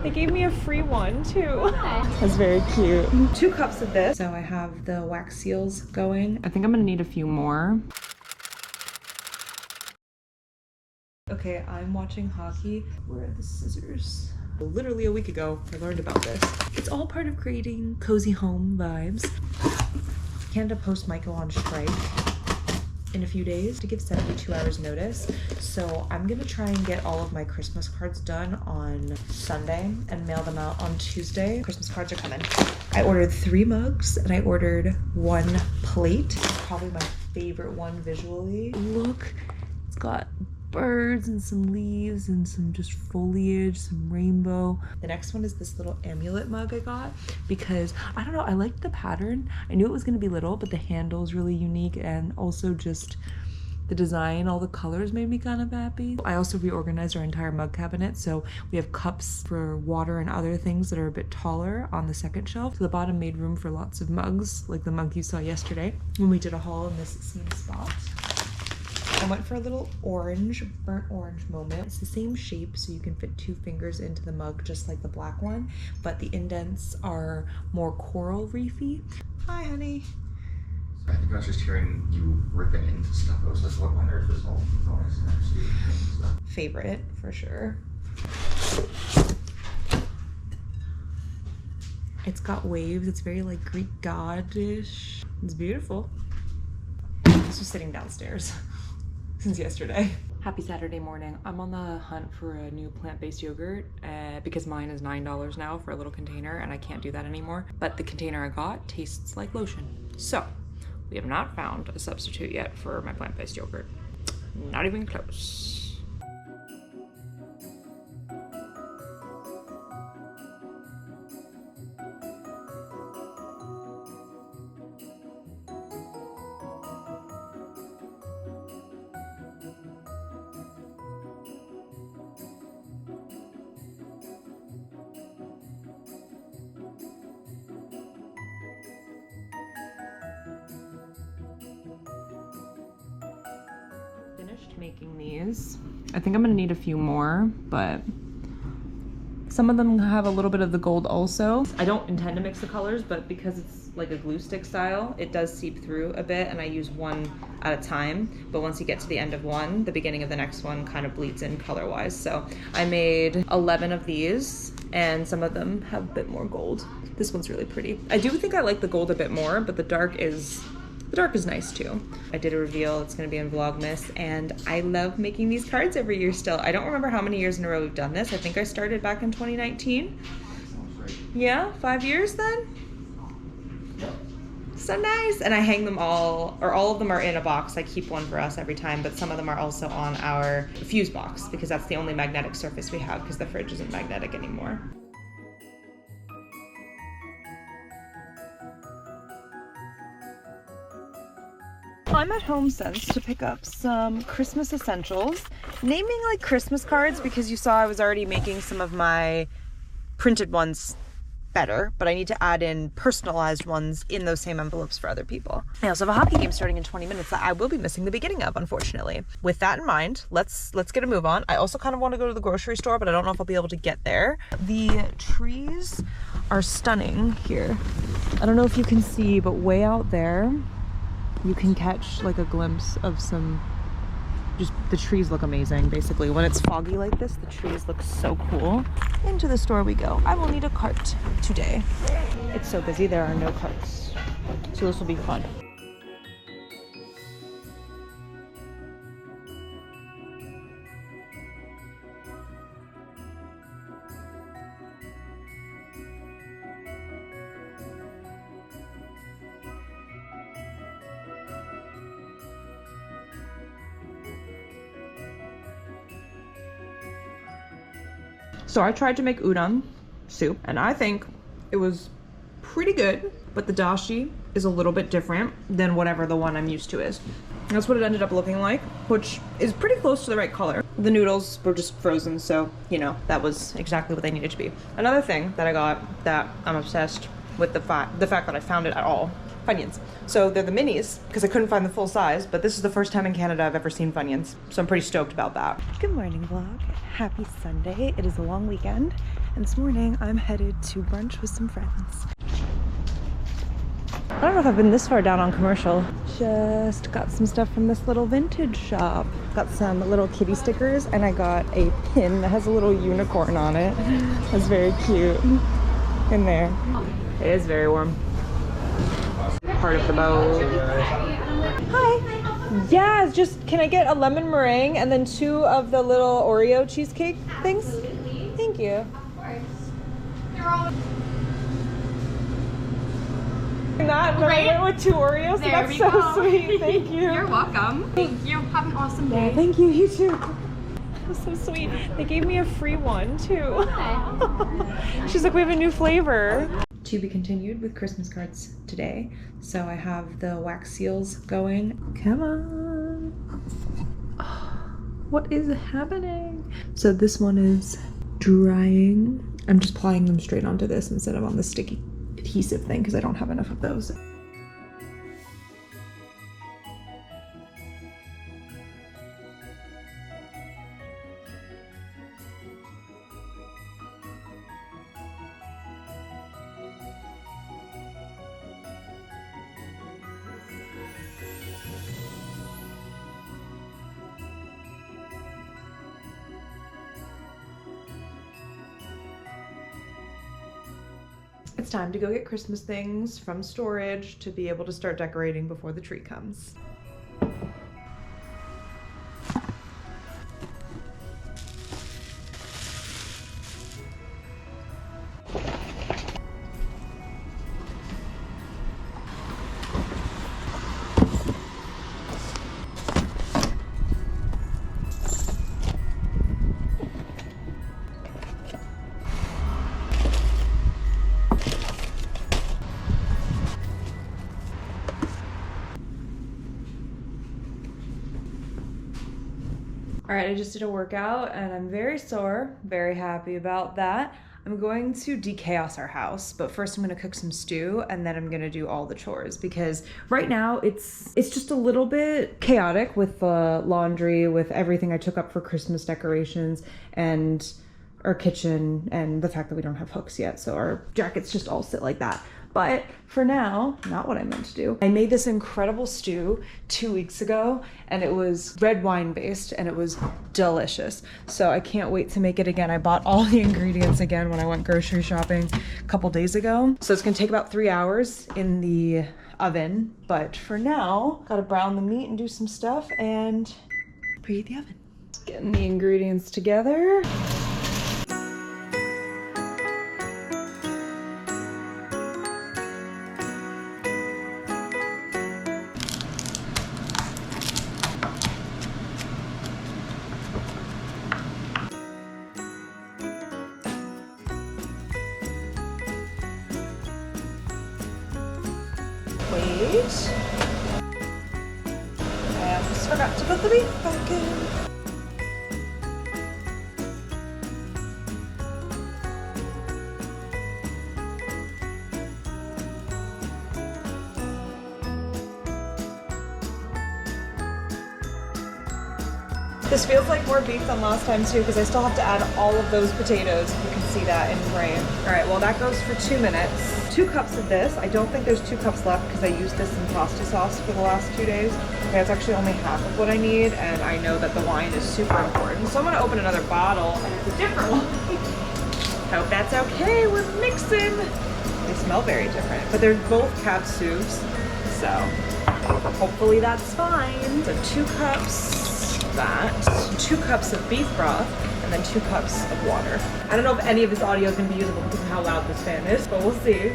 They gave me a free one too. That's very cute. 2 cups of this. So I have the wax seals going. I think I'm gonna need a few more. Okay, I'm watching hockey. Where are the scissors? Literally a week ago, I learned about this. It's all part of creating cozy home vibes. Canada Post might go on strike in a few days to give 72 hours notice. So I'm gonna try and get all of my Christmas cards done on Sunday and mail them out on Tuesday. Christmas cards are coming. I ordered 3 mugs and I ordered 1 plate. It's probably my favorite one visually. Look, it's got birds and some leaves and some just foliage, some rainbow. The next one is this little amulet mug I got because I don't know, I liked the pattern. I knew it was gonna be little, but the handle is really unique and also just the design, all the colors made me kind of happy. I also reorganized our entire mug cabinet, so we have cups for water and other things that are a bit taller on the second shelf. So the bottom made room for lots of mugs, like the mug you saw yesterday when we did a haul in this same spot. I went for a little orange, burnt orange moment. It's the same shape, so you can fit 2 fingers into the mug just like the black one, but the indents are more coral reefy. Hi, honey. I think I was just hearing you ripping into stuff. I was just, what on earth is all noise and stuff? Favorite, for sure. It's got waves. It's very like Greek god-ish. It's beautiful. It's just sitting downstairs since yesterday. Happy Saturday morning. I'm on the hunt for a new plant-based yogurt because mine is $9 now for a little container and I can't do that anymore. But the container I got tastes like lotion. So we have not found a substitute yet for my plant-based yogurt. Not even close. Finished making these. I think I'm gonna need a few more, but some of them have a little bit of the gold also. I don't intend to mix the colors, but because it's like a glue stick style, it does seep through a bit and I use one at a time. But once you get to the end of one, the beginning of the next one kind of bleeds in color wise. So I made 11 of these and some of them have a bit more gold. This one's really pretty. I do think I like the gold a bit more, but the dark is nice too. I did a reveal, it's gonna be in Vlogmas, and I love making these cards every year still. I don't remember how many years in a row we've done this. I think I started back in 2019. Yeah, 5 years then? So nice. And I hang them all, or all of them are in a box. I keep one for us every time, but some of them are also on our fuse box because that's the only magnetic surface we have because the fridge isn't magnetic anymore. I'm at HomeSense to pick up some Christmas essentials. Naming like Christmas cards because you saw I was already making some of my printed ones better, but I need to add in personalized ones in those same envelopes for other people. I also have a hockey game starting in 20 minutes that I will be missing the beginning of, unfortunately. With that in mind, let's get a move on. I also kind of want to go to the grocery store, but I don't know if I'll be able to get there. The trees are stunning here. I don't know if you can see, but way out there, you can catch like a glimpse of some, just the trees look amazing basically. When it's foggy like this, the trees look so cool. Into the store we go. I will need a cart today. It's so busy, there are no carts. So this will be fun. So I tried to make udon soup and I think it was pretty good, but the dashi is a little bit different than whatever the one I'm used to is. That's what it ended up looking like, which is pretty close to the right color. The noodles were just frozen, so, you know, that was exactly what they needed to be. Another thing that I got that I'm obsessed with the fact that I found it at all, Funyuns. So they're the minis, because I couldn't find the full size, but this is the first time in Canada I've ever seen Funyuns, so I'm pretty stoked about that. Good morning, vlog. Happy Sunday. It is a long weekend, And this morning I'm headed to brunch with some friends. I don't know if I've been this far down on Commercial. Just got some stuff from this little vintage shop. Got some little kitty stickers and I got a pin that has a little unicorn on it. That's very cute in there. It is very warm. Part of the boat. Hi. Yeah, just can I get a lemon meringue and then 2 of the little Oreo cheesecake things? Absolutely. Thank you. Of course. They're all That, but Right? I went with 2 Oreos, so there. that's We so go. sweet. Thank you. You're welcome. Thank you. Have an awesome day. Yeah, thank you. You too. That's so sweet. They gave me a free one too. She's like, we have a new flavor. To be continued with Christmas cards today. So I have the wax seals going. Come on. What is happening? So this one is drying. I'm just applying them straight onto this instead of on the sticky adhesive thing because I don't have enough of those. It's time to go get Christmas things from storage to be able to start decorating before the tree comes. All right, I just did a workout and I'm very sore, very happy about that. I'm going to de-chaos our house, but first I'm gonna cook some stew and then I'm gonna do all the chores because right now it's just a little bit chaotic with the laundry, with everything I took up for Christmas decorations and our kitchen and the fact that we don't have hooks yet, so our jackets just all sit like that. But for now, not what I meant to do. I made this incredible stew 2 weeks ago and it was red wine based and it was delicious. So I can't wait to make it again. I bought all the ingredients again when I went grocery shopping a couple days ago. So it's gonna take about 3 hours in the oven. But for now, gotta brown the meat and do some stuff and preheat the oven. Getting the ingredients together. Wait. I almost forgot to put the beef back in. This feels like more beef than last time too because I still have to add all of those potatoes. You can see that in frame. All right, well that goes for 2 minutes. 2 cups of this. I don't think there's 2 cups left because I used this in pasta sauce for the last 2 days. Okay, it's actually only half of what I need and I know that the wine is super important. So I'm gonna open another bottle and it's a different one. Hope that's okay, we're mixing. They smell very different, but they're both cab soups. So hopefully that's fine. So 2 cups. That 2 cups of beef broth and then 2 cups of water. I don't know if any of this audio is going to be usable because of how loud this fan is, but we'll see.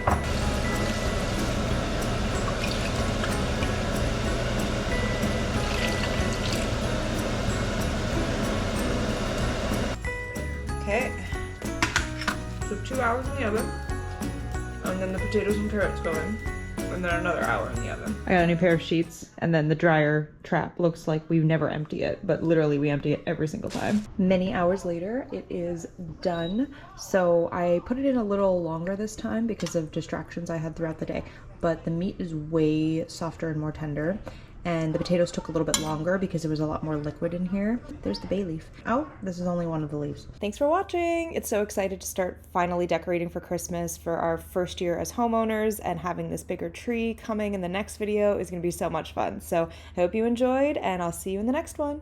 Okay, so 2 hours in the oven and then the potatoes and carrots go in. And then another hour in the oven. I got a new pair of sheets and then the dryer trap looks like we never empty it, but literally we empty it every single time. Many hours later, it is done. So I put it in a little longer this time because of distractions I had throughout the day, but the meat is way softer and more tender. and the potatoes took a little bit longer because there was a lot more liquid in here. There's the bay leaf. Oh, this is only one of the leaves. Thanks for watching. It's so excited to start finally decorating for Christmas for our first year as homeowners, and having this bigger tree coming in the next video is going to be so much fun. So I hope you enjoyed, and I'll see you in the next one.